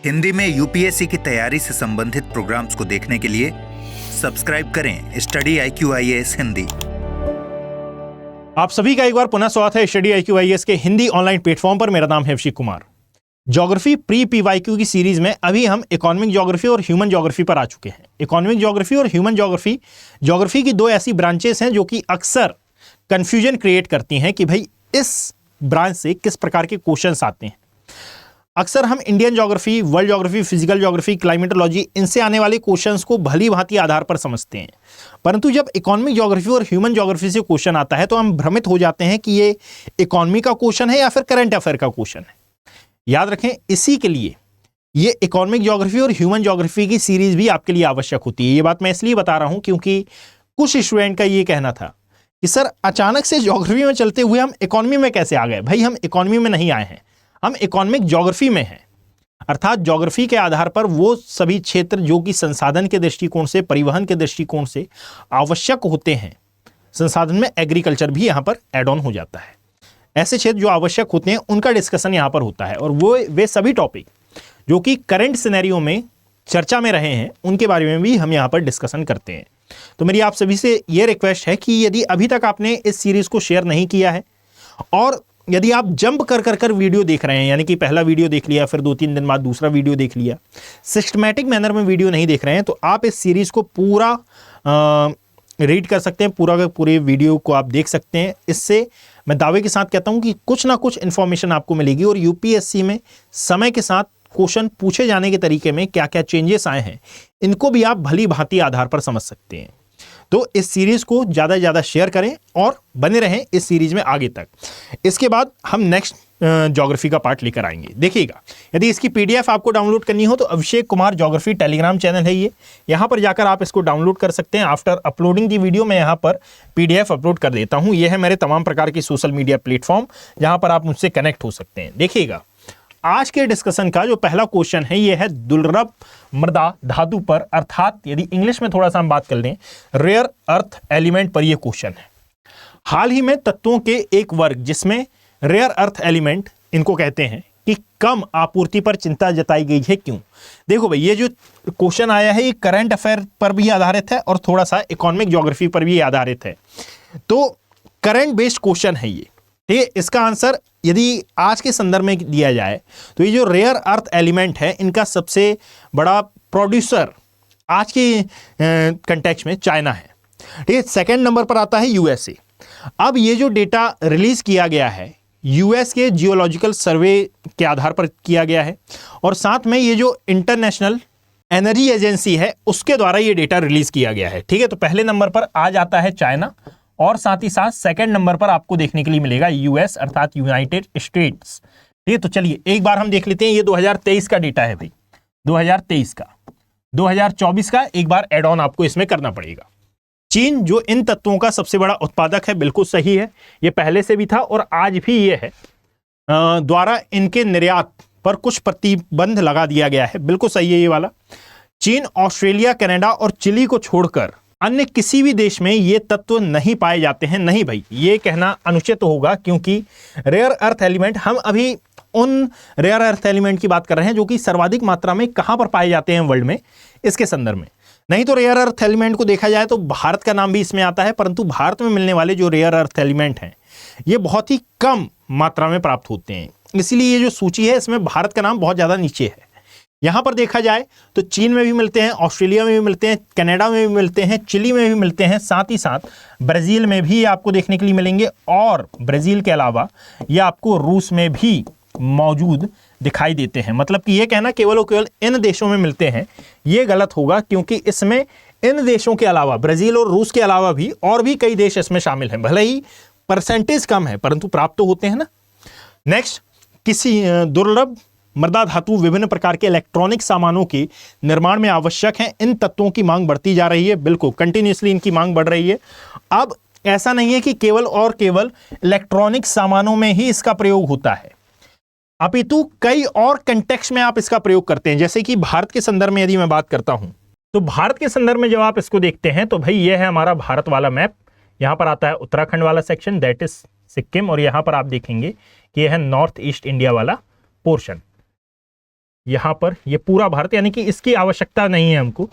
हिंदी में यूपीएससी की तैयारी से संबंधित प्रोग्राम्स को देखने के लिए सब्सक्राइब करें स्टडी IQIAS हिंदी। आप सभी का एक बार पुनः स्वागत है स्टडी IQIAS के हिंदी ऑनलाइन प्लेटफॉर्म पर। मेरा नाम है Abhishek Kumar. Geography pre PYQ की सीरीज में अभी हम इकोनॉमिक ज्योग्राफी और ह्यूमन ज्योग्राफी पर आ चुके हैं। इकोनॉमिक ज्योग्राफी और ह्यूमन ज्योग्राफी की दो ऐसी ब्रांचेस हैं जो कि अक्सर कंफ्यूजन क्रिएट करती हैं कि भाई इस ब्रांच से किस प्रकार के क्वेश्चंस आते हैं। अक्सर हम Indian geography, world geography, physical geography, climatology, इनसे आने वाले क्वेश्चंस को भली भांति आधार पर समझते हैं, परंतु जब इकोनॉमिक ज्योग्राफी और ह्यूमन ज्योग्राफी से क्वेश्चन आता है तो हम भ्रमित हो जाते हैं कि ये इकोनॉमी का क्वेश्चन है या फिर करंट अफेयर का क्वेश्चन है। याद रखें, इसी के लिए ये इकोनॉमिक ज्योग्राफी और ह्यूमन ज्योग्राफी की सीरीज भी आपके लिए आवश्यक होती है। ये बात मैं इसलिए बता रहा हूं क्योंकि कुछ स्टूडेंट का ये कहना था कि सर अचानक से ज्योग्राफी में चलते हुए हम इकोनॉमी में कैसे आ गए। भाई हम इकोनॉमी में नहीं आए हैं, हम इकोनॉमिक ज्योग्राफी में हैं। अर्थात ज्योग्राफी के आधार पर वो सभी क्षेत्र जो कि संसाधन के दृष्टिकोण से, परिवहन के दृष्टिकोण से आवश्यक होते हैं, संसाधन में एग्रीकल्चर भी यहाँ पर एड ऑन हो जाता है। ऐसे क्षेत्र जो आवश्यक होते हैं उनका डिस्कशन यहाँ पर होता है और वे सभी टॉपिक जो कि करंट सिनेरियो में चर्चा में रहे हैं उनके बारे में भी हम यहाँ पर डिस्कशन करते हैं। तो मेरी आप सभी से ये रिक्वेस्ट है कि यदि अभी तक आपने इस सीरीज को शेयर नहीं किया है और यदि आप जंप कर वीडियो देख रहे हैं, यानी कि पहला वीडियो देख लिया, फिर 2-3 दिन बाद दूसरा वीडियो देख लिया, सिस्टमैटिक मैनर में वीडियो नहीं देख रहे हैं, तो आप इस सीरीज को पूरा रीड कर सकते हैं, पूरे वीडियो को आप देख सकते हैं। इससे मैं दावे के साथ कहता हूं कि कुछ ना कुछ इंफॉर्मेशन आपको मिलेगी और यूपीएससी में समय के साथ क्वेश्चन पूछे जाने के तरीके में क्या क्या चेंजेस आए हैं, इनको भी आप भली भांति आधार पर समझ सकते हैं। तो इस सीरीज को ज़्यादा से ज़्यादा शेयर करें और बने रहें इस सीरीज में आगे तक। इसके बाद हम नेक्स्ट ज्योग्राफी का पार्ट लेकर आएंगे। देखिएगा, यदि इसकी PDF आपको डाउनलोड करनी हो तो Abhishek Kumar geography Telegram channel है ये, यहाँ पर जाकर आप इसको डाउनलोड कर सकते हैं। आफ्टर अपलोडिंग दी वीडियो मैं यहाँ पर PDF अपलोड कर देता हूँ। ये है मेरे तमाम प्रकार की सोशल मीडिया प्लेटफॉर्म जहाँ पर आप मुझसे कनेक्ट हो सकते हैं। देखिएगा, आज के डिस्कशन का जो पहला क्वेश्चन है ये है दुर्लभ मृदा धातु पर, अर्थात यदि इंग्लिश में थोड़ा सा हम बात कर लें, रेयर अर्थ एलिमेंट पर यह क्वेश्चन है। हाल ही में तत्वों के एक वर्ग जिसमें रेयर अर्थ एलिमेंट इनको कहते हैं कि कम आपूर्ति पर चिंता जताई गई है, क्यों? देखो भाई, ये जो क्वेश्चन आया है ये करंट अफेयर पर भी आधारित है और थोड़ा सा इकोनॉमिक ज्योग्राफी पर भी आधारित है। तो करंट बेस्ड क्वेश्चन है ये। इसका आंसर यदि आज के संदर्भ में दिया जाए तो ये जो रेयर अर्थ एलिमेंट है इनका सबसे बड़ा प्रोड्यूसर आज के कंटेक्स्ट में चाइना है। ठीक है, सेकंड नंबर पर आता है USA। अब ये जो डेटा रिलीज किया गया है US के जियोलॉजिकल सर्वे के आधार पर किया गया है और साथ में ये जो इंटरनेशनल एनर्जी एजेंसी है उसके द्वारा ये डेटा रिलीज किया गया है। ठीक है, तो पहले नंबर पर आ जाता है चाइना और साथ ही साथ सेकंड नंबर पर आपको देखने के लिए मिलेगा US अर्थात यूनाइटेड स्टेट्स। ठीक है, तो चलिए एक बार हम देख लेते हैं। ये 2023 का डेटा है भाई, 2023 का। 2024 का एक बार एड ऑन आपको इसमें करना पड़ेगा। चीन जो इन तत्वों का सबसे बड़ा उत्पादक है, बिल्कुल सही है, ये पहले से भी था और आज भी ये है, द्वारा इनके निर्यात पर कुछ प्रतिबंध लगा दिया गया है, बिल्कुल सही है ये वाला। चीन, ऑस्ट्रेलिया, कनाडा और चिली को छोड़कर अन्य किसी भी देश में ये तत्व नहीं पाए जाते हैं। नहीं भाई, ये कहना अनुचित होगा क्योंकि रेयर अर्थ एलिमेंट, हम अभी उन रेयर अर्थ एलिमेंट की बात कर रहे हैं जो कि सर्वाधिक मात्रा में कहां पर पाए जाते हैं वर्ल्ड में, इसके संदर्भ में। नहीं तो रेयर अर्थ एलिमेंट को देखा जाए तो भारत का नाम भी इसमें आता है, परंतु भारत में मिलने वाले जो रेयर अर्थ एलिमेंट हैं ये बहुत ही कम मात्रा में प्राप्त होते हैं, इसीलिए ये जो सूची है इसमें भारत का नाम बहुत ज्यादा नीचे है। यहां पर देखा जाए तो चीन में भी मिलते हैं, ऑस्ट्रेलिया में भी मिलते हैं, कनाडा में भी मिलते हैं, चिली में भी मिलते हैं, साथ ही साथ ब्राजील में भी आपको देखने के लिए मिलेंगे और ब्राजील के अलावा ये आपको रूस में भी मौजूद दिखाई देते हैं। मतलब कि ये कहना केवल और केवल इन देशों में मिलते हैं ये गलत होगा, क्योंकि इसमें इन देशों के अलावा, ब्राजील और रूस के अलावा भी और भी कई देश इसमें शामिल हैं। भले ही परसेंटेज कम है परंतु प्राप्त तो होते हैं ना। नेक्स्ट, किसी दुर्लभ मृदा धातु विभिन्न प्रकार के इलेक्ट्रॉनिक सामानों के निर्माण में आवश्यक हैं। इन तत्वों की मांग बढ़ती जा रही है, बिल्कुल कंटिन्यूअसली इनकी मांग बढ़ रही है। अब ऐसा नहीं है कि केवल और केवल इलेक्ट्रॉनिक सामानों में ही इसका प्रयोग होता है, अपितु कई और कंटेक्स्ट में आप इसका प्रयोग करते हैं। जैसे कि भारत के संदर्भ में यदि मैं बात करता हूं तो भारत के संदर्भ में जब आप इसको देखते हैं तो भाई यह है हमारा भारत वाला मैप। यहां पर आता है उत्तराखंड वाला सेक्शन, दैट इज सिक्किम, और यहां पर आप देखेंगे कि यह है नॉर्थ ईस्ट इंडिया वाला पोर्शन। यहाँ पर ये पूरा भारत, यानी कि इसकी आवश्यकता नहीं है हमको,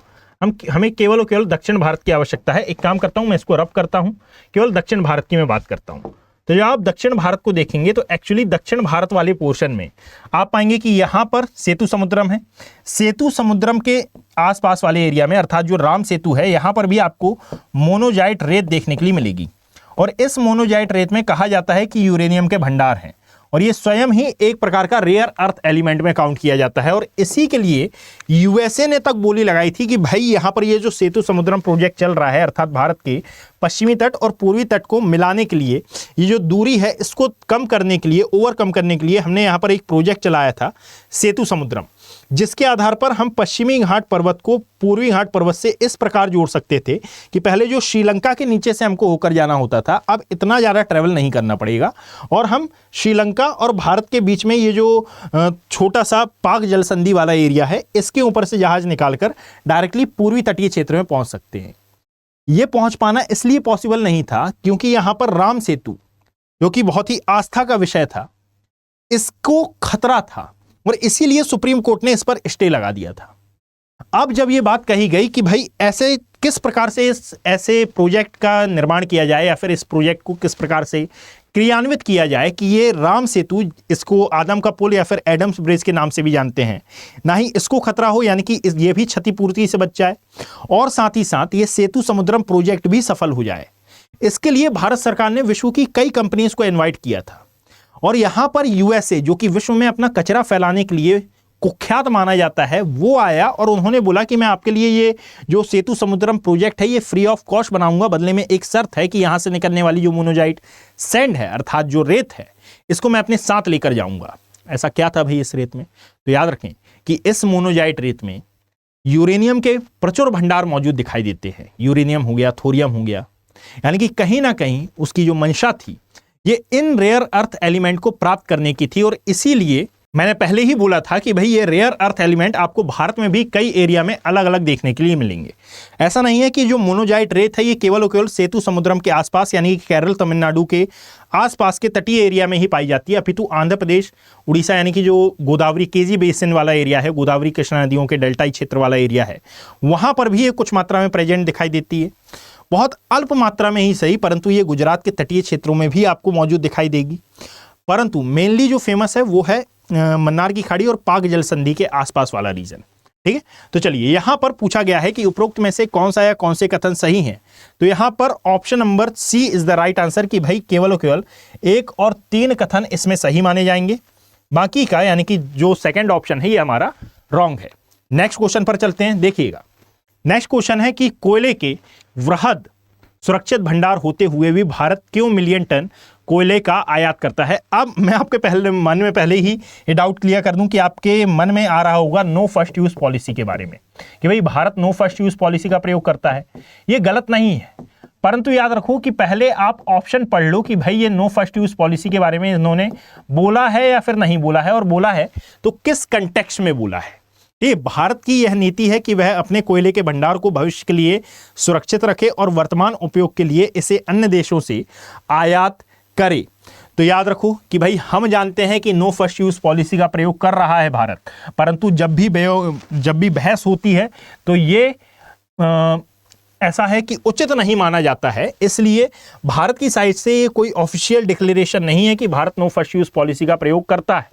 हमें केवल और केवल दक्षिण भारत की आवश्यकता है। एक काम करता हूँ, मैं इसको रब करता हूँ, केवल दक्षिण भारत की मैं बात करता हूँ। तो जब आप दक्षिण भारत को देखेंगे तो एक्चुअली दक्षिण भारत वाले पोर्शन में आप पाएंगे कि यहाँ पर सेतु समुद्रम है। सेतु समुद्रम के आसपास वाले एरिया में, अर्थात जो राम सेतु है, यहाँ पर भी आपको मोनोजाइट रेत देखने के लिए मिलेगी। और इस मोनोजाइट रेत में कहा जाता है कि यूरेनियम के भंडार हैं, और ये स्वयं ही एक प्रकार का रेयर अर्थ एलिमेंट में काउंट किया जाता है। और इसी के लिए यूएसए ने तक बोली लगाई थी कि भाई यहाँ पर ये जो सेतु समुद्रम प्रोजेक्ट चल रहा है, अर्थात भारत के पश्चिमी तट और पूर्वी तट को मिलाने के लिए, ये जो दूरी है इसको कम करने के लिए, ओवरकम करने के लिए हमने यहाँ पर एक प्रोजेक्ट चलाया था सेतु समुद्रम, जिसके आधार पर हम पश्चिमी घाट पर्वत को पूर्वी घाट पर्वत से इस प्रकार जोड़ सकते थे कि पहले जो श्रीलंका के नीचे से हमको होकर जाना होता था, अब इतना ज़्यादा ट्रैवल नहीं करना पड़ेगा, और हम श्रीलंका और भारत के बीच में ये जो छोटा सा पाक जल संधि वाला एरिया है, इसके ऊपर से जहाज निकालकर डायरेक्टली पूर्वी तटीय क्षेत्र में पहुंच सकते हैं। ये पहुंच पाना इसलिए पॉसिबल नहीं था क्योंकि यहां पर राम सेतु, जो कि बहुत ही आस्था का विषय था, इसको खतरा था, और इसीलिए सुप्रीम कोर्ट ने इस पर स्टे लगा दिया था। अब जब ये बात कही गई कि भाई ऐसे किस प्रकार से ऐसे प्रोजेक्ट का निर्माण किया जाए, या फिर इस प्रोजेक्ट को किस प्रकार से क्रियान्वित किया जाए कि ये राम सेतु, इसको आदम का पुल या फिर एडम्स ब्रिज के नाम से भी जानते हैं, ना ही इसको खतरा हो, यानी कि ये भी क्षतिपूर्ति से बच जाए, और साथ ही साथ ये सेतु समुद्रम प्रोजेक्ट भी सफल हो जाए। इसके लिए भारत सरकार ने विश्व की कई कंपनीज को इन्वाइट किया था, और यहां पर यूएसए, जो कि विश्व में अपना कचरा फैलाने के लिए कुख्यात माना जाता है, वो आया और उन्होंने बोला कि मैं आपके लिए ये जो सेतु समुद्रम प्रोजेक्ट है ये फ्री ऑफ कॉस्ट बनाऊंगा, बदले में एक शर्त है कि यहां से निकलने वाली जो मोनोजाइट सैंड है, अर्थात जो रेत है, इसको मैं अपने साथ लेकर जाऊंगा। ऐसा क्या था भाई इस रेत में? तो याद रखें कि इस मोनोजाइट रेत में यूरेनियम के प्रचुर भंडार मौजूद दिखाई देते हैं। यूरेनियम हो गया, थोरियम हो गया, यानी कि कहीं ना कहीं उसकी जो मंशा थी ये इन रेयर अर्थ एलिमेंट को प्राप्त करने की थी। और इसीलिए मैंने पहले ही बोला था कि भाई ये रेयर अर्थ एलिमेंट आपको भारत में भी कई एरिया में अलग अलग देखने के लिए मिलेंगे। ऐसा नहीं है कि जो मोनोजाइट रेत है ये केवल और केवल सेतु समुद्रम के आसपास, यानी कि केरल तमिलनाडु के आसपास के तटीय एरिया में ही पाई जाती है, अपितु आंध्र प्रदेश, उड़ीसा, यानी कि जो गोदावरी केजी बेसिन वाला एरिया है, गोदावरी कृष्णा नदियों के डेल्टाई क्षेत्र वाला एरिया है, वहां पर भी ये कुछ मात्रा में प्रेजेंट दिखाई देती है। बहुत अल्प मात्रा में ही सही, परंतु ये गुजरात के तटीय क्षेत्रों में भी आपको मौजूद दिखाई देगी। परंतु मेनली जो फेमस है वो है मन्नार की खाड़ी और पाक जल संधि के आसपास वाला रीजन। ठीक है, तो चलिए यहां पर पूछा गया है कि उपरोक्त में से कौन सा या कौन से कथन सही हैं। तो यहां पर option number C is the right answer, कि भाई केवल और केवल 1 और 3 कथन इसमें सही माने जाएंगे, बाकी का यानी कि जो सेकंड ऑप्शन है ये हमारा रॉन्ग है। नेक्स्ट क्वेश्चन पर चलते हैं, देखिएगा। नेक्स्ट क्वेश्चन है कि कोयले के वृहद सुरक्षित भंडार होते हुए भी भारत क्यों मिलियन टन कोयले का आयात करता है। अब मैं आपके मन में पहले ही ये डाउट क्लियर कर दूं कि आपके मन में आ रहा होगा नो फर्स्ट यूज पॉलिसी के बारे में, कि भाई Bharat no first use policy का प्रयोग करता है। ये गलत नहीं है, परंतु याद रखो कि पहले आप ऑप्शन पढ़ लो कि भाई ये नो फर्स्ट यूज पॉलिसी के बारे में इन्होंने बोला है या फिर नहीं बोला है, और बोला है तो किस कंटेक्स्ट में बोला है। ये भारत की यह नीति है कि वह अपने कोयले के भंडार को भविष्य के लिए सुरक्षित रखे और वर्तमान उपयोग के लिए इसे अन्य देशों से आयात करे। तो याद रखो कि भाई हम जानते हैं कि नो फर्स्ट यूज पॉलिसी का प्रयोग कर रहा है भारत, परंतु जब भी बहस होती है तो ये ऐसा है कि उचित नहीं माना जाता है। इसलिए भारत की साइड से ये कोई ऑफिशियल डिक्लेरेशन नहीं है कि Bharat no first use policy का प्रयोग करता है,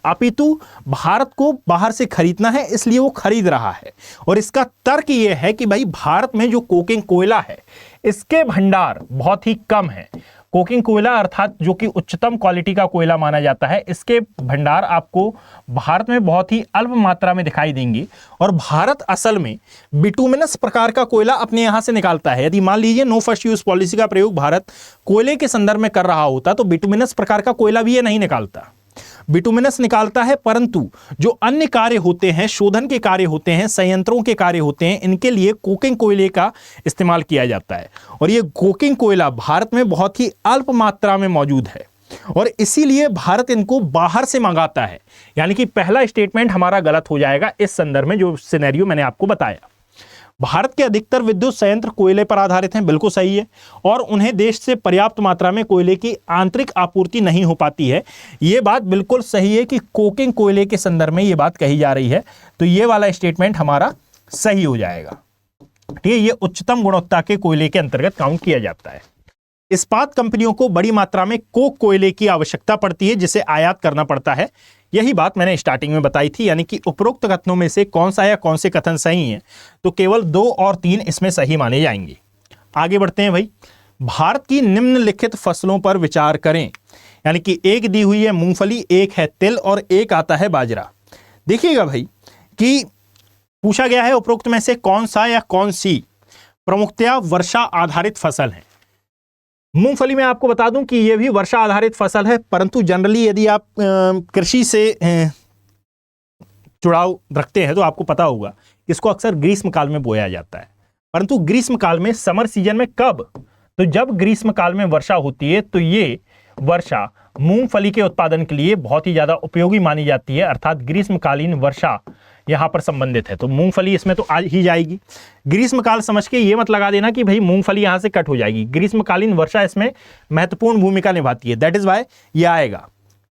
अपितु भारत को बाहर से खरीदना है इसलिए वो खरीद रहा है। और इसका तर्क ये है कि भाई भारत में जो कोकिंग कोयला है इसके भंडार बहुत ही कम है। कोकिंग कोयला अर्थात जो कि उच्चतम क्वालिटी का कोयला माना जाता है, इसके भंडार आपको भारत में बहुत ही अल्प मात्रा में दिखाई देंगे। और भारत असल में बिटुमिनस प्रकार का कोयला अपने यहां से निकालता है। यदि मान लीजिए नो फर्स्ट यूज पॉलिसी का प्रयोग भारत कोयले के संदर्भ में कर रहा होता तो बिटुमिनस प्रकार का कोयला भी ये नहीं निकालता। बिटुमिनस निकालता है, परंतु जो अन्य कार्य होते हैं, शोधन के कार्य होते हैं, संयंत्रों के कार्य होते हैं, इनके लिए कोकिंग कोयले का इस्तेमाल किया जाता है। और ये कोकिंग कोयला भारत में बहुत ही अल्प मात्रा में मौजूद है और इसीलिए भारत इनको बाहर से मंगाता है। यानी कि पहला स्टेटमेंट हमारा गलत हो जाएगा इस संदर्भ में, जो सिनेरियो मैंने आपको बताया। भारत के अधिकतर विद्युत संयंत्र कोयले पर आधारित हैं, बिल्कुल सही है, और उन्हें देश से पर्याप्त मात्रा में कोयले की आंतरिक आपूर्ति नहीं हो पाती है। ये बात बिल्कुल सही है कि कोकिंग कोयले के संदर्भ में ये बात कही जा रही है, तो ये वाला स्टेटमेंट हमारा सही हो जाएगा। ठीक है, ये उच्चतम गुणवत्ता के कोयले के अंतर्गत काउंट किया जाता है। इस्पात कंपनियों को बड़ी मात्रा में कोक कोयले की आवश्यकता पड़ती है, जिसे आयात करना पड़ता है। यही बात मैंने स्टार्टिंग में बताई थी, यानी कि उपरोक्त कथनों में से कौन सा या कौन से कथन सही हैं, तो केवल 2 और 3 इसमें सही माने जाएंगे। आगे बढ़ते हैं भाई। भारत की निम्नलिखित फसलों पर विचार करें, यानी कि एक दी हुई है मूंगफली, एक है तिल और एक आता है बाजरा। देखिएगा भाई कि पूछा गया है उपरोक्त में से कौन सा या कौन सी प्रमुखतया वर्षा आधारित फसल है। मूंगफली में आपको बता दूं कि यह भी वर्षा आधारित फसल है, परंतु जनरली यदि आप कृषि से जुड़ाव रखते हैं तो आपको पता होगा इसको अक्सर ग्रीष्म काल में बोया जाता है। परंतु ग्रीष्म काल में, समर सीजन में कब, तो जब ग्रीष्म काल में वर्षा होती है तो ये वर्षा मूंगफली के उत्पादन के लिए बहुत ही ज्यादा उपयोगी मानी जाती है, अर्थात ग्रीष्मकालीन वर्षा यहां पर संबंधित है, तो मूंगफली इसमें तो आ ही जाएगी। ग्रीष्मकाल समझ के ये मत लगा देना कि भाई मूंगफली यहां से कट हो जाएगी, ग्रीष्मकालीन वर्षा इसमें महत्वपूर्ण भूमिका निभाती है, दैट इज वाई ये आएगा।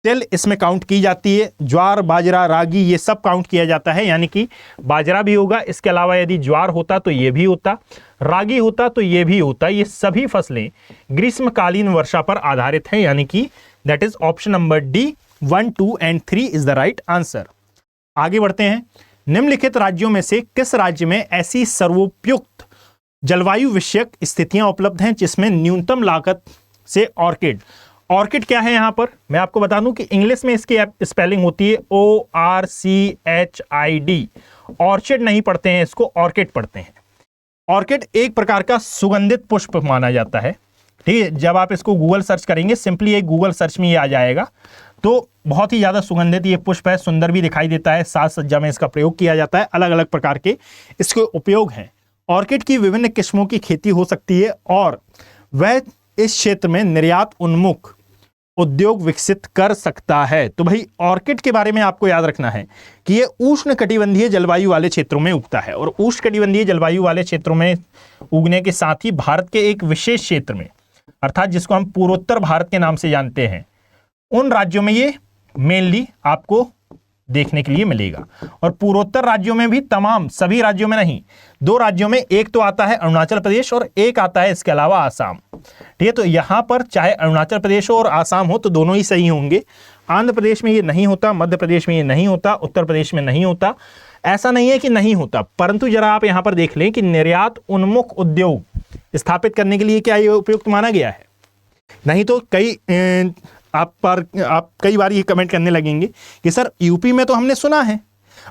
तिल इसमें काउंट की जाती है, ज्वार, बाजरा, रागी ये सब काउंट किया जाता है, यानी कि बाजरा भी होगा, इसके अलावा यदि ज्वार होता तो ये भी होता, रागी होता तो ये भी होता। ये सभी फसलें ग्रीष्मकालीन वर्षा पर आधारित हैं, यानी कि that is option number D, 1, 2 and 3 is the right answer. आगे बढ़ते हैं। निम्नलिखित राज्यों में से किस राज्य में ऐसी सर्वोपयुक्त जलवायु विषयक स्थितियां उपलब्ध हैं जिसमें न्यूनतम लागत से ऑर्किड, ऑर्किड क्या है यहां पर मैं आपको बता दूं कि इंग्लिश में इसकी स्पेलिंग होती है ORCHID, ऑर्चिड नहीं पढ़ते हैं इसको, ऑर्किड पढ़ते हैं। ऑर्किड एक प्रकार का सुगंधित पुष्प माना जाता है। ठीक है, जब आप इसको गूगल सर्च करेंगे, सिंपली एक गूगल सर्च में ये आ जाएगा, तो बहुत ही ज्यादा सुगंधित ये पुष्प है, सुंदर भी दिखाई देता है, साज सज्जा में इसका प्रयोग किया जाता है, अलग अलग प्रकार के इसके उपयोग हैं। ऑर्किड की विभिन्न किस्मों की खेती हो सकती है और वह इस क्षेत्र में निर्यात उन्मुख उद्योग विकसित कर सकता है। तो भाई ऑर्किड के बारे में आपको याद रखना है कि ये उष्णकटिबंधीय जलवायु वाले क्षेत्रों में उगता है, और उष्णकटिबंधीय जलवायु वाले क्षेत्रों में उगने के साथ ही भारत के एक विशेष क्षेत्र में, अर्थात जिसको हम पूर्वोत्तर भारत के नाम से जानते हैं, उन राज्यों में ये मेनली आपको देखने के लिए मिलेगा। और पूर्वोत्तर राज्यों में भी तमाम, सभी राज्यों में नहीं, 2 राज्यों में, एक तो आता है अरुणाचल प्रदेश और एक आता है इसके अलावा आसाम। ठीक है, तो यहां पर चाहे अरुणाचल प्रदेश हो और आसाम हो तो दोनों ही सही होंगे। आंध्र प्रदेश में ये नहीं होता, मध्य प्रदेश में ये नहीं होता, उत्तर प्रदेश में नहीं होता, ऐसा नहीं है कि नहीं होता, परंतु जरा आप यहां पर देख लें कि निर्यात उन्मुख उद्योग स्थापित करने के लिए क्या ये उपयुक्त माना गया है। नहीं तो आप कई बार ये कमेंट करने लगेंगे कि सर यूपी में तो हमने सुना है,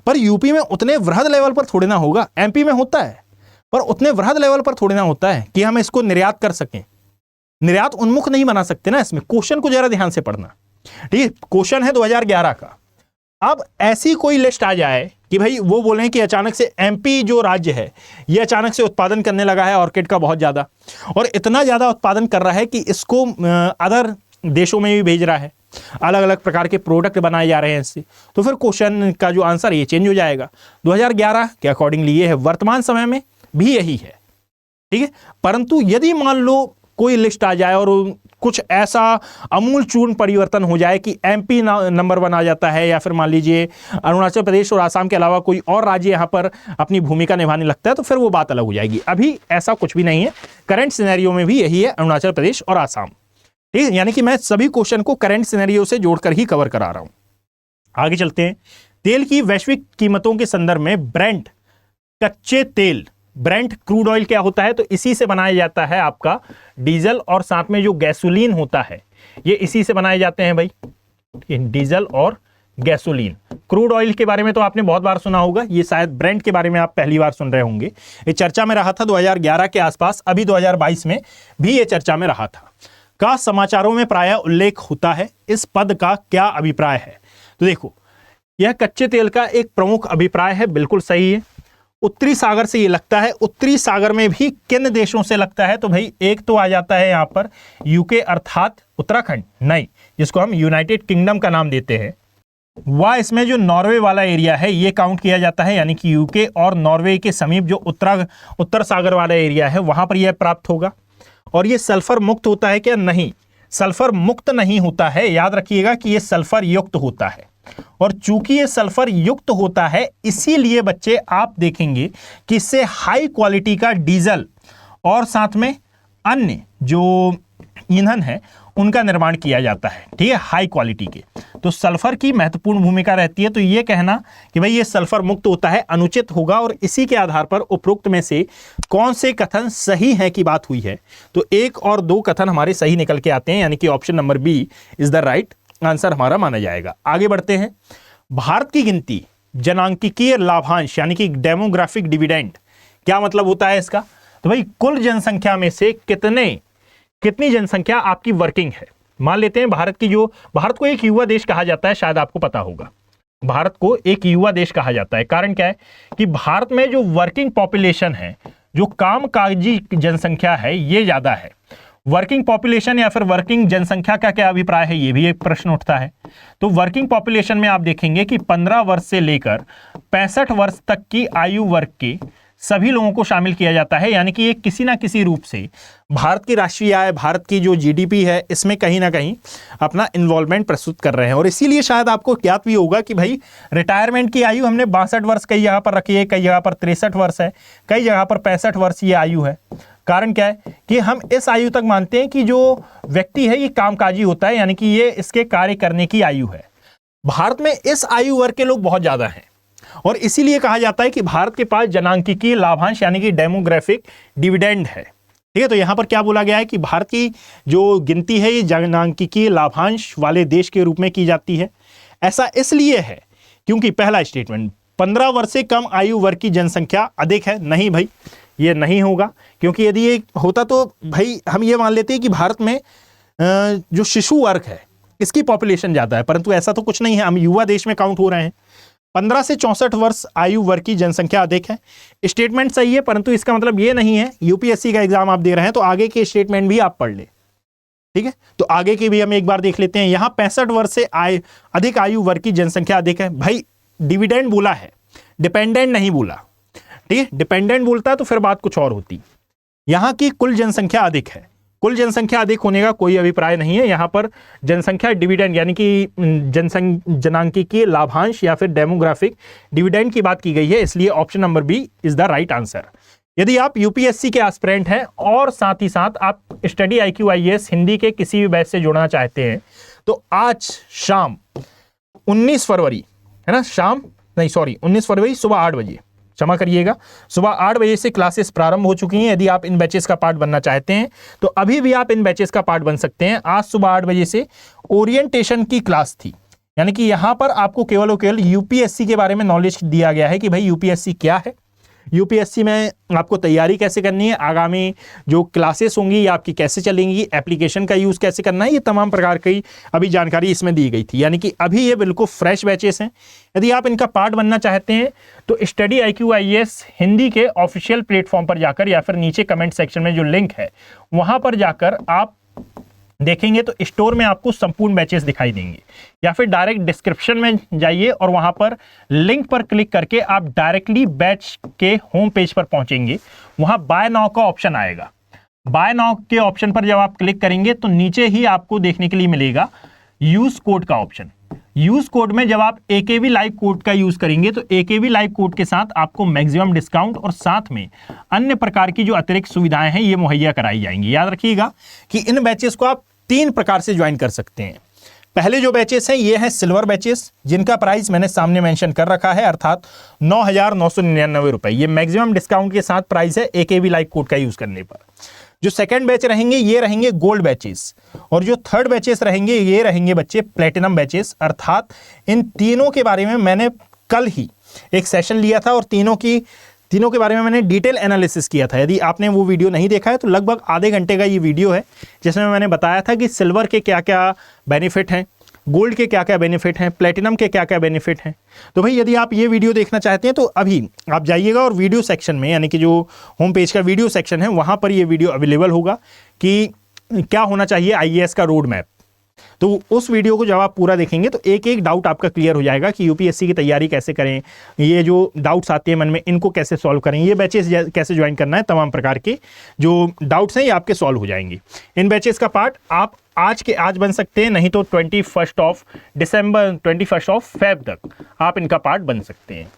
पर यूपी में उतने वृहद लेवल पर थोड़े ना होगा, एमपी में होता है पर उतने वृहद लेवल पर थोड़े ना होता है कि हम इसको निर्यात कर सकें। निर्यात उन्मुख नहीं बना सकते ना इसमें। क्वेश्चन को जरा ध्यान से पढ़ना, ठीक है, क्वेश्चन है 2011 का। अब ऐसी कोई लिस्ट आ जाए कि भाई वो बोलें कि अचानक से एमपी जो राज्य है ये अचानक से उत्पादन करने लगा है ऑर्किड का बहुत ज्यादा, और इतना ज्यादा उत्पादन कर रहा है कि इसको अदर देशों में भी भेज रहा है, अलग अलग प्रकार के प्रोडक्ट बनाए जा रहे हैं इससे, तो फिर क्वेश्चन का जो आंसर ये चेंज हो जाएगा। 2011 के अकॉर्डिंगली ये है, वर्तमान समय में भी यही है। ठीक है, परंतु यदि मान लो कोई लिस्ट आ जाए और कुछ ऐसा अमूल चूर्ण परिवर्तन हो जाए कि एमपी नंबर 1 आ जाता है, या फिर मान लीजिए अरुणाचल प्रदेश और आसाम के अलावा कोई और राज्य यहां पर अपनी भूमिका निभाने लगता है, तो फिर वो बात अलग हो जाएगी। अभी ऐसा कुछ भी नहीं है, करंट सिनेरियो में भी यही है, अरुणाचल प्रदेश और आसाम। ठीक है, यानी कि मैं सभी क्वेश्चन को करंट सिनेरियो से जोड़कर ही कवर करा रहा हूं। आगे चलते हैं। तेल की वैश्विक कीमतों के संदर्भ में ब्रेंट कच्चे तेल, ब्रेंट क्रूड ऑयल क्या होता है, तो इसी से बनाया जाता है आपका डीजल, और साथ में जो गैसोलीन होता है ये इसी से बनाए जाते हैं भाई, डीजल और गैसोलीन। क्रूड ऑयल के बारे में तो आपने बहुत बार सुना होगा, ये शायद ब्रेंट के बारे में आप पहली बार सुन रहे होंगे। ये चर्चा में रहा था 2011 के आसपास, अभी 2022 में भी ये चर्चा में रहा था। का समाचारों में प्रायः उल्लेख होता है, इस पद का क्या अभिप्राय है। तो देखो, यह कच्चे तेल का एक प्रमुख अभिप्राय है, बिल्कुल सही है। उत्तरी सागर से ये लगता है, उत्तरी सागर में भी किन देशों से लगता है, तो भाई एक तो आ जाता है यहां पर यूके अर्थात उत्तराखंड नहीं, जिसको हम यूनाइटेड किंगडम का नाम देते हैं, वह इसमें जो नॉर्वे वाला एरिया है ये काउंट किया जाता है, यानी कि यूके और नॉर्वे के समीप जो उत्तर सागर वाला एरिया है वहां पर यह प्राप्त होगा। और ये सल्फर मुक्त होता है क्या? नहीं, सल्फर मुक्त नहीं होता है, याद रखिएगा कि ये सल्फर युक्त होता है। और चूंकि ये सल्फर युक्त होता है इसीलिए बच्चे आप देखेंगे कि इससे हाई क्वालिटी का डीजल और साथ में अन्य जो ईंधन है उनका निर्माण किया जाता है, ठीक है, हाई क्वालिटी के। तो सल्फर की महत्वपूर्ण भूमिका रहती है। तो ये कहना कि भाई ये सल्फर मुक्त होता है अनुचित होगा, और इसी के आधार पर उपरोक्त में से कौन से कथन सही है की बात हुई है। तो 1 और 2 कथन हमारे सही निकल के आते हैं, यानी कि option number B is the right answer हमारा माना जाएगा। आगे बढ़ते हैं। भारत की गिनती जनांकिकीय लाभांश यानी कि डेमोग्राफिक डिविडेंड, क्या मतलब होता है इसका? तो भाई कुल जनसंख्या में से कितनी जनसंख्या आपकी वर्किंग है। मान लेते हैं भारत को एक युवा देश कहा जाता है, शायद आपको पता होगा, भारत को एक युवा देश कहा जाता है। कारण क्या है कि भारत में जो वर्किंग पॉपुलेशन है, जो कामकाजी जनसंख्या है, ये ज्यादा है। वर्किंग पॉपुलेशन या फिर वर्किंग जनसंख्या का क्या अभिप्राय है, ये भी एक प्रश्न उठता है। तो वर्किंग पॉपुलेशन में आप देखेंगे कि 15 वर्ष से लेकर 65 वर्ष तक की आयु वर्ग के सभी लोगों को शामिल किया जाता है, यानी कि ये किसी ना किसी रूप से भारत की राष्ट्रीय आय, भारत की जो जीडीपी है, इसमें कहीं ना कहीं अपना इन्वॉल्वमेंट प्रस्तुत कर रहे हैं। और इसीलिए शायद आपको ज्ञात भी होगा कि भाई रिटायरमेंट की आयु हमने 62 वर्ष कई जगह पर रखी है, कई जगह पर 63 वर्ष है, कई जगह पर 65 वर्ष ये आयु है। कारण क्या है कि हम इस आयु तक मानते हैं कि जो व्यक्ति है ये कामकाजी होता है, यानी कि ये इसके कार्य करने की आयु है। भारत में इस आयु वर्ग के लोग बहुत ज्यादा हैं, और इसीलिए कहा जाता है कि भारत के पास जनांकिकीय लाभांश यानी कि डेमोग्राफिक डिविडेंड है, ठीक है। तो यहां पर क्या बोला गया है कि भारत की जो गिनती है ये जनांकिकीय लाभांश वाले देश के रूप में की जाती है। ऐसा इसलिए है क्योंकि पहला स्टेटमेंट 15 वर्ष से कम आयु वर्ग की जनसंख्या अधिक है। नहीं भाई, ये नहीं होगा, क्योंकि यदि ये होता तो भाई हम ये मान लेते हैं कि भारत में जो शिशु वर्ग है इसकी पॉपुलेशन ज्यादा है, परंतु ऐसा तो कुछ नहीं है, हम युवा देश में काउंट हो रहे हैं। 15 से 64 वर्ष आयु वर्ग की जनसंख्या अधिक है। स्टेटमेंट सही है, परंतु इसका मतलब ये नहीं है यूपीएससी का एग्जाम आप दे रहे हैं तो आगे के स्टेटमेंट भी आप पढ़ ले, ठीक है। तो आगे की भी हम एक बार देख लेते हैं। यहां 65 वर्ष से अधिक आयु वर्ग की जनसंख्या अधिक है। भाई डिविडेंड बोला है, डिपेंडेंट नहीं बोला, ठीक है। डिपेंडेंट बोलता तो फिर बात कुछ और होती। यहां की कुल जनसंख्या अधिक है, कुल जनसंख्या अधिक होने का कोई अभिप्राय नहीं है। यहां पर जनसंख्या डिविडेंड यानी कि जनांकिकीय लाभांश या फिर डेमोग्राफिक डिविडेंड की बात की गई है, इसलिए option number B is the right answer. यदि आप यूपीएससी के एस्पिरेंट हैं और साथ ही साथ आप स्टडी IQ IAS हिंदी के किसी भी बैच से जुड़ना चाहते हैं तो आज शाम 19 फरवरी है ना, 19 फरवरी सुबह 8 बजे, क्षमा करिएगा, सुबह 8 बजे से क्लासेस प्रारंभ हो चुकी हैं। यदि आप इन बैचेस का पार्ट बनना चाहते हैं तो अभी भी आप इन बैचेस का पार्ट बन सकते हैं। आज सुबह 8 बजे से ओरिएंटेशन की क्लास थी, यानी कि यहां पर आपको केवल और केवल यूपीएससी के बारे में नॉलेज दिया गया है कि भाई यूपीएससी क्या है, यूपीएससी में आपको तैयारी कैसे करनी है, आगामी जो क्लासेस होंगी ये आपकी कैसे चलेंगी, एप्लीकेशन का यूज़ कैसे करना है, ये तमाम प्रकार की अभी जानकारी इसमें दी गई थी। यानी कि अभी ये बिल्कुल फ्रेश बैचेस हैं। यदि आप इनका पार्ट बनना चाहते हैं तो स्टडी IQ IAS हिंदी के ऑफिशियल प्लेटफॉर्म पर जाकर या फिर नीचे कमेंट सेक्शन में जो लिंक है वहां पर जाकर आप देखेंगे तो स्टोर में आपको संपूर्ण बैचेस दिखाई देंगे, या फिर डायरेक्ट डिस्क्रिप्शन में जाइए और वहां पर लिंक पर क्लिक करके आप डायरेक्टली बैच के होम पेज पर पहुंचेंगे। वहां बाय नाउ का ऑप्शन आएगा। बाय नाउ के ऑप्शन पर जब आप क्लिक करेंगे तो नीचे ही आपको देखने के लिए मिलेगा यूज कोड का ऑप्शन। यूज कोड में जब आप AKV लाइव कोड का यूज करेंगे तो AKV लाइव कोड के साथ आपको मैक्सिमम डिस्काउंट और साथ में अन्य प्रकार की जो अतिरिक्त सुविधाएं हैं ये मुहैया कराई जाएंगी। याद रखिएगा कि इन बैचेस को आप 3 प्रकार से ज्वाइन कर सकते हैं। पहले जो बैचेस हैं ये हैं सिल्वर बैचेस, जिनका प्राइस मैंने सामने मेंशन कर रखा है, अर्थात 9,999 रुपए। ये मैक्सिमम डिस्काउंट के साथ प्राइस है AKV लाइव कोड का यूज करने पर। जो सेकंड बैच रहेंगे ये रहेंगे गोल्ड बैचेस, और जो थर्ड बैचेस रहेंगे ये रहेंगे बच्चे प्लेटिनम बैचेस। अर्थात इन तीनों के बारे में मैंने कल ही एक सेशन लिया था और तीनों के बारे में मैंने डिटेल एनालिसिस किया था। यदि आपने वो वीडियो नहीं देखा है तो लगभग आधे घंटे का ये वीडियो है जिसमें मैंने बताया था कि सिल्वर के क्या क्या बेनिफिट हैं, गोल्ड के क्या क्या बेनिफिट हैं, प्लेटिनम के क्या क्या बेनिफिट हैं। तो भाई यदि आप ये वीडियो देखना चाहते हैं तो अभी आप जाइएगा और वीडियो सेक्शन में, यानी कि जो होम पेज का वीडियो सेक्शन है वहाँ पर ये वीडियो अवेलेबल होगा कि क्या होना चाहिए IAS का रोड मैप, तो उस वीडियो को जब आप पूरा देखेंगे तो एक एक डाउट आपका क्लियर हो जाएगा कि यूपीएससी की तैयारी कैसे करें, ये जो डाउट्स आते हैं मन में इनको कैसे सॉल्व करें, ये बैचेस कैसे ज्वाइन करना है, तमाम प्रकार के जो डाउट्स हैं ये आपके सॉल्व हो जाएंगे। इन बैचेस का पार्ट आप आज बन सकते हैं, नहीं तो 21 दिसंबर 21 फेब तक आप इनका पार्ट बन सकते हैं।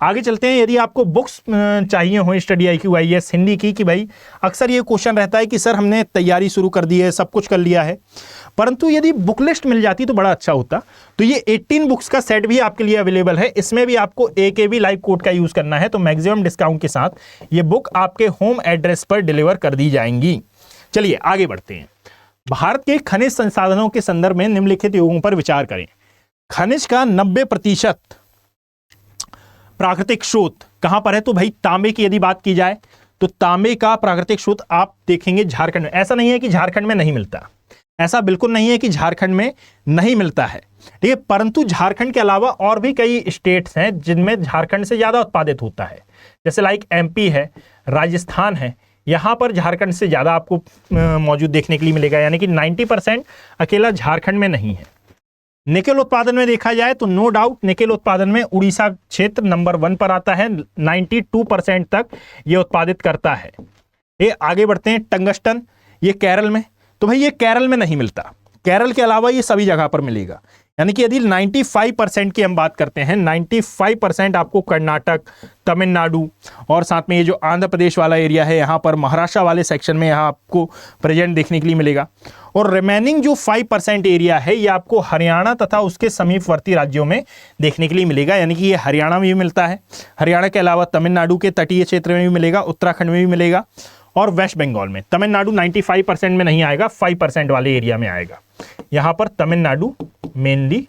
आगे चलते हैं। यदि आपको बुक्स चाहिए हो स्टडी IQ IAS हिंदी की, कि भाई अक्सर ये क्वेश्चन रहता है कि सर हमने तैयारी शुरू कर दी है, सब कुछ कर लिया है, परंतु यदि बुक लिस्ट मिल जाती तो बड़ा अच्छा होता। तो ये 18 बुक्स का सेट भी आपके लिए अवेलेबल है। इसमें भी आपको AKB लाइव कोड का यूज करना है, तो मैक्सिमम डिस्काउंट के साथ ये बुक आपके होम एड्रेस पर डिलीवर कर दी जाएंगी। चलिए आगे बढ़ते हैं। भारत के खनिज संसाधनों के संदर्भ में निम्नलिखित योगों पर विचार करें। खनिज का 90% प्राकृतिक स्रोत कहां पर है? तो भाई तांबे की यदि बात की जाए तो तांबे का प्राकृतिक स्रोत आप देखेंगे झारखंड में। ऐसा नहीं है कि झारखंड में नहीं मिलता, ऐसा बिल्कुल नहीं है कि झारखंड में नहीं मिलता है, ठीक है, परंतु झारखंड के अलावा और भी कई स्टेट्स हैं जिनमें झारखंड से ज्यादा उत्पादित होता है। जैसे लाइक MP है, राजस्थान है, यहां पर झारखंड से ज्यादा आपको मौजूद देखने के लिए मिलेगा, यानी कि 90% अकेला झारखंड में नहीं है। निकेल उत्पादन में देखा जाए तो नो डाउट निकेल उत्पादन में उड़ीसा क्षेत्र नंबर 1 पर आता है, 92% तक ये उत्पादित करता है। ये आगे बढ़ते हैं। टंगस्टन, ये केरल में, तो भाई ये केरल में नहीं मिलता, केरल के अलावा ये सभी जगह पर मिलेगा। यानी कि यदि 95% की हम बात करते हैं, 95% आपको कर्नाटक, तमिलनाडु और साथ में ये जो आंध्र प्रदेश वाला एरिया है, यहाँ पर महाराष्ट्र वाले सेक्शन में यहाँ आपको प्रेजेंट देखने के लिए मिलेगा। और रिमेनिंग जो 5% एरिया है ये आपको हरियाणा तथा उसके समीपवर्ती राज्यों में देखने के लिए मिलेगा। यानी कि ये हरियाणा में भी मिलता है, हरियाणा के अलावा तमिलनाडु के तटीय क्षेत्र में भी मिलेगा, उत्तराखंड में भी मिलेगा और वेस्ट बंगाल में। तमिलनाडु 95% में नहीं आएगा, 5% वाले एरिया में आएगा। यहाँ पर तमिलनाडु मेनली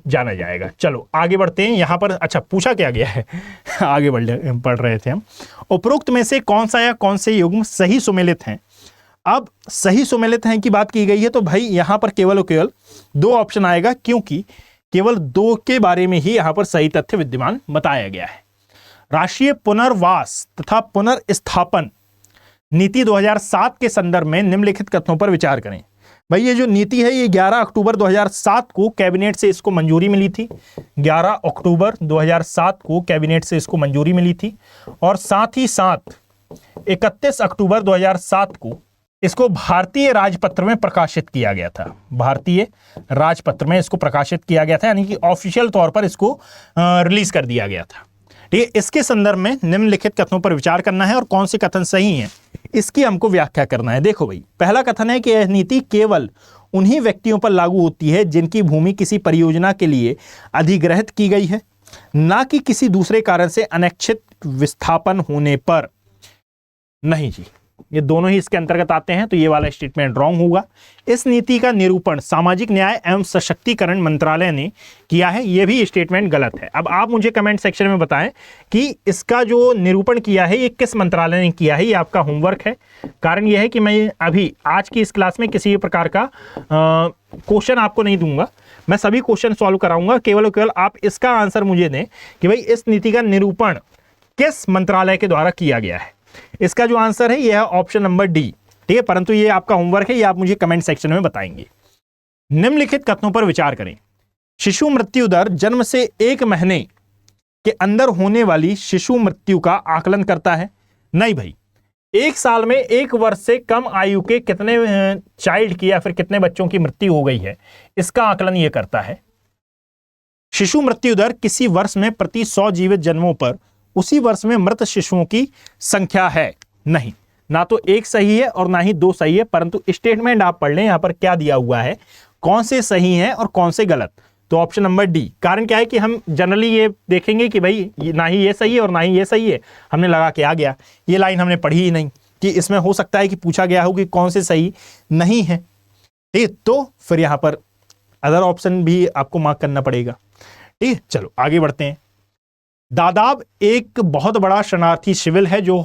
जाना जाएगा। चलो आगे बढ़ते हैं। यहाँ पर अच्छा पूछा क्या गया है आगे पढ़ रहे थे हम। उपरोक्त में से कौन सा या कौन से युग्म सही सुमेलित हैं? अब सही सुमेलित हैं की बात की गई है तो भाई यहाँ पर केवल और केवल 2 ऑप्शन आएगा, क्योंकि केवल 2 के बारे में ही यहाँ पर सही तथ्य विद्यमान बताया गया है। राष्ट्रीय पुनर्वास तथा पुनर्स्थापन नीति 2007 के संदर्भ में निम्नलिखित कथनों पर विचार करें। भाई ये जो नीति है ये 11 अक्टूबर 2007 को कैबिनेट से इसको मंजूरी मिली थी। 11 अक्टूबर 2007 को कैबिनेट से इसको मंजूरी मिली थी और साथ ही साथ 31 अक्टूबर 2007 को इसको भारतीय राजपत्र में प्रकाशित किया गया था। भारतीय राजपत्र में इसको प्रकाशित किया गया था, यानी कि ऑफिशियल तौर पर इसको रिलीज कर दिया गया था। ठीक है, इसके संदर्भ में निम्नलिखित कथनों पर विचार करना है और कौन से कथन सही हैं इसकी हमको व्याख्या करना है। देखो भाई, पहला कथन है कि यह नीति केवल उन्हीं व्यक्तियों पर लागू होती है जिनकी भूमि किसी परियोजना के लिए अधिग्रहित की गई है, ना कि किसी दूसरे कारण से अनैच्छिक विस्थापन होने पर। नहीं जी, ये दोनों ही इसके अंतर्गत आते हैं, तो ये वाला स्टेटमेंट रॉन्ग होगा। इस नीति का निरूपण सामाजिक न्याय एवं सशक्तिकरण मंत्रालय ने किया है, ये भी स्टेटमेंट गलत है। अब आप मुझे कमेंट सेक्शन में बताएं कि इसका जो निरूपण किया है ये किस मंत्रालय ने किया है, ये आपका होमवर्क है। कारण ये है कि मैं अभी आज की इस क्लास में किसी भी प्रकार का क्वेश्चन आपको नहीं दूंगा, मैं सभी क्वेश्चन सॉल्व कराऊंगा। केवल और केवल आप इसका आंसर मुझे दें कि भाई इस नीति का निरूपण किस मंत्रालय के द्वारा किया गया है। इसका जो आंसर है यह है ऑप्शन नंबर डी। ठीक है, परंतु ये आपका होमवर्क है, ये आप मुझे कमेंट सेक्शन में बताएंगे। निम्नलिखित कथनों पर विचार करें। शिशु मृत्यु दर जन्म से 1 महीने के अंदर होने वाली शिशु मृत्यु का आकलन करता है। नहीं भाई, 1 साल में 1 वर्ष से कम आयु के कितने चाइल्ड की या फिर कितने बच्चों की मृत्यु हो गई है, इसका आकलन ये करता है। शिशु मृत्यु दर किसी वर्ष में प्रति 100 जीवित जन्मों पर उसी वर्ष में मृत शिशुओं की संख्या है। नहीं, ना तो 1 सही है और ना ही 2 सही है, परंतु स्टेटमेंट आप पढ़ लें यहां पर क्या दिया हुआ है, कौन से सही हैं और कौन से गलत। तो ऑप्शन नंबर डी। कारण क्या है कि हम जनरली ये देखेंगे कि भाई ना ही ये सही है और ना ही ये सही है, हमने लगा के आ गया। ये लाइन हमने पढ़ी ही नहीं कि इसमें हो सकता है कि पूछा गया हो कि कौन से सही नहीं है। ठीक, तो फिर यहां पर अदर ऑप्शन भी आपको मार्क करना पड़ेगा। ठीक, चलो आगे बढ़ते हैं। दादाब एक बहुत बड़ा शरणार्थी शिविर है जो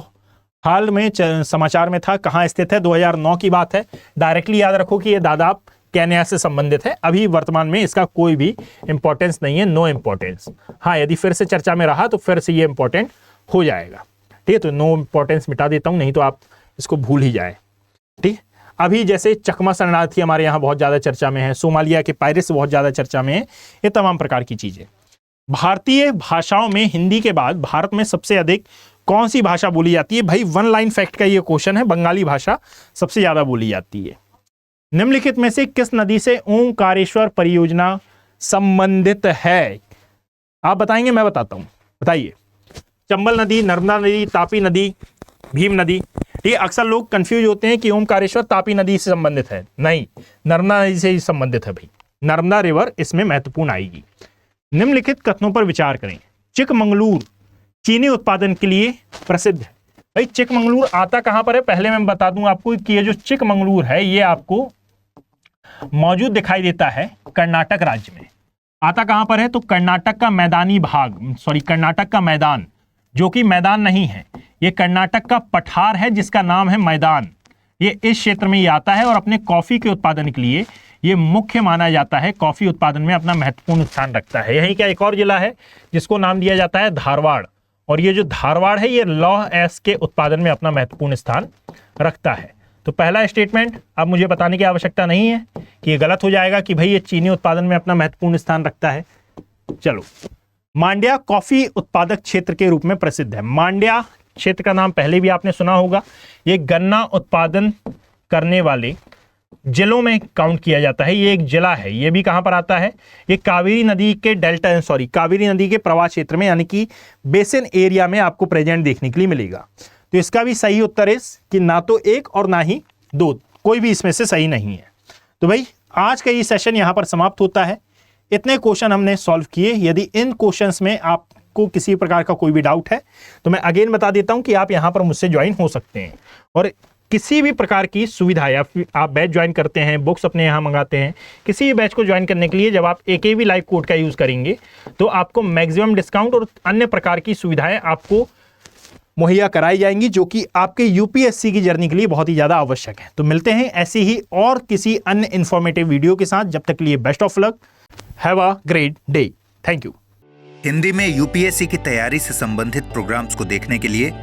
हाल में समाचार में था। कहाँ स्थित है? 2009 की बात है। डायरेक्टली याद रखो कि ये दादाब केन्या से संबंधित है। अभी वर्तमान में इसका कोई भी इंपॉर्टेंस नहीं है, नो इंपॉर्टेंस। हाँ, यदि फिर से चर्चा में रहा तो फिर से ये इंपॉर्टेंट हो जाएगा। ठीक है, तो नो इंपॉर्टेंस मिटा देता हूं, नहीं तो आप इसको भूल ही जाए। ठीक, अभी जैसे चकमा शरणार्थी हमारे यहाँ बहुत ज़्यादा चर्चा में है, सोमालिया के पायरेट्स बहुत ज़्यादा चर्चा में है, ये तमाम प्रकार की चीज़ें। भारतीय भाषाओं में हिंदी के बाद भारत में सबसे अधिक कौन सी भाषा बोली जाती है? भाई वन लाइन फैक्ट का ये क्वेश्चन है, बंगाली भाषा सबसे ज़्यादा बोली जाती है। निम्नलिखित में से किस नदी से ओंकारेश्वर परियोजना संबंधित है? आप बताएंगे, मैं बताता हूं, बताइए। चंबल नदी, नर्मदा नदी, तापी नदी, भीम नदी। ठीक है, अक्सर लोग कंफ्यूज होते हैं कि ओमकारेश्वर तापी नदी से संबंधित है। नहीं, नर्मदा नदी से ही संबंधित है भाई, नर्मदा रिवर इसमें महत्वपूर्ण आएगी। निम्नलिखित कथनों पर विचार करें। चिकमंगलूर चीनी उत्पादन के लिए प्रसिद्ध है। भाई चिकमंगलूर आता कहां पर है? पहले मैं बता दूं आपको कि ये जो चिकमंगलूर है ये आपको मौजूद दिखाई देता है कर्नाटक राज्य में। आता कहां पर है? तो कर्नाटक का मैदानी भाग, कर्नाटक का मैदान, जो कि मैदान नहीं है, ये कर्नाटक का पठार है जिसका नाम है मैदान। ये इस क्षेत्र में ही आता है और अपने कॉफी के उत्पादन के लिए ये मुख्य माना जाता है, कॉफी उत्पादन में अपना महत्वपूर्ण स्थान रखता है। यहीं का एक और जिला है जिसको नाम दिया जाता है धारवाड़, और ये जो धारवाड़ है ये लौह एस के उत्पादन में अपना महत्वपूर्ण स्थान रखता है। तो पहला स्टेटमेंट अब मुझे बताने की आवश्यकता नहीं है कि ये गलत हो जाएगा कि भाई ये चीनी उत्पादन में अपना महत्वपूर्ण स्थान रखता है। चलो, मांड्या कॉफी उत्पादक क्षेत्र के रूप में प्रसिद्ध है। मांड्या क्षेत्र का नाम पहले भी आपने सुना होगा। ये गन्ना उत्पादन करने वाले जिलों में काउंट किया जाता है। ये एक जिला है। ये भी कहां पर आता है? ये कावेरी नदी के कावेरी नदी के प्रवाह क्षेत्र में, यानी कि बेसिन एरिया में आपको प्रेजेंट देखने के लिए मिलेगा। तो इसका भी सही उत्तर है कि ना तो एक और ना ही दो, कोई भी इसमें से सही नहीं है। तो भाई आज का ये सेशन यहां पर समाप्त होता है। इतने क्वेश्चन हमने सॉल्व किए। यदि इन क्वेश्चंस में आपको किसी प्रकार का कोई भी डाउट है तो मैं अगेन बता देता हूं कि आप यहां पर मुझसे ज्वाइन हो सकते हैं, और किसी भी प्रकार की सुविधा या फिर आप बैच ज्वाइन करते हैं, बुक्स अपने यहाँ मंगाते हैं, किसी भी बैच को ज्वाइन करने के लिए जब आप AKV लाइव कोड का यूज़ करेंगे तो आपको मैक्सिमम डिस्काउंट और अन्य प्रकार की सुविधाएं आपको मुहैया कराई जाएंगी, जो कि आपके UPSC की जर्नी के लिए बहुत ही ज़्यादा आवश्यक है। तो मिलते हैं ऐसे ही और किसी अन्य इन्फॉर्मेटिव वीडियो के साथ। जब तक के लिए best of luck, have a great day, thank you. Hindi में UPSC की तैयारी से संबंधित प्रोग्राम्स को देखने के लिए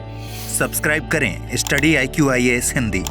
सब्सक्राइब करें स्टडी IQ IAS हिंदी।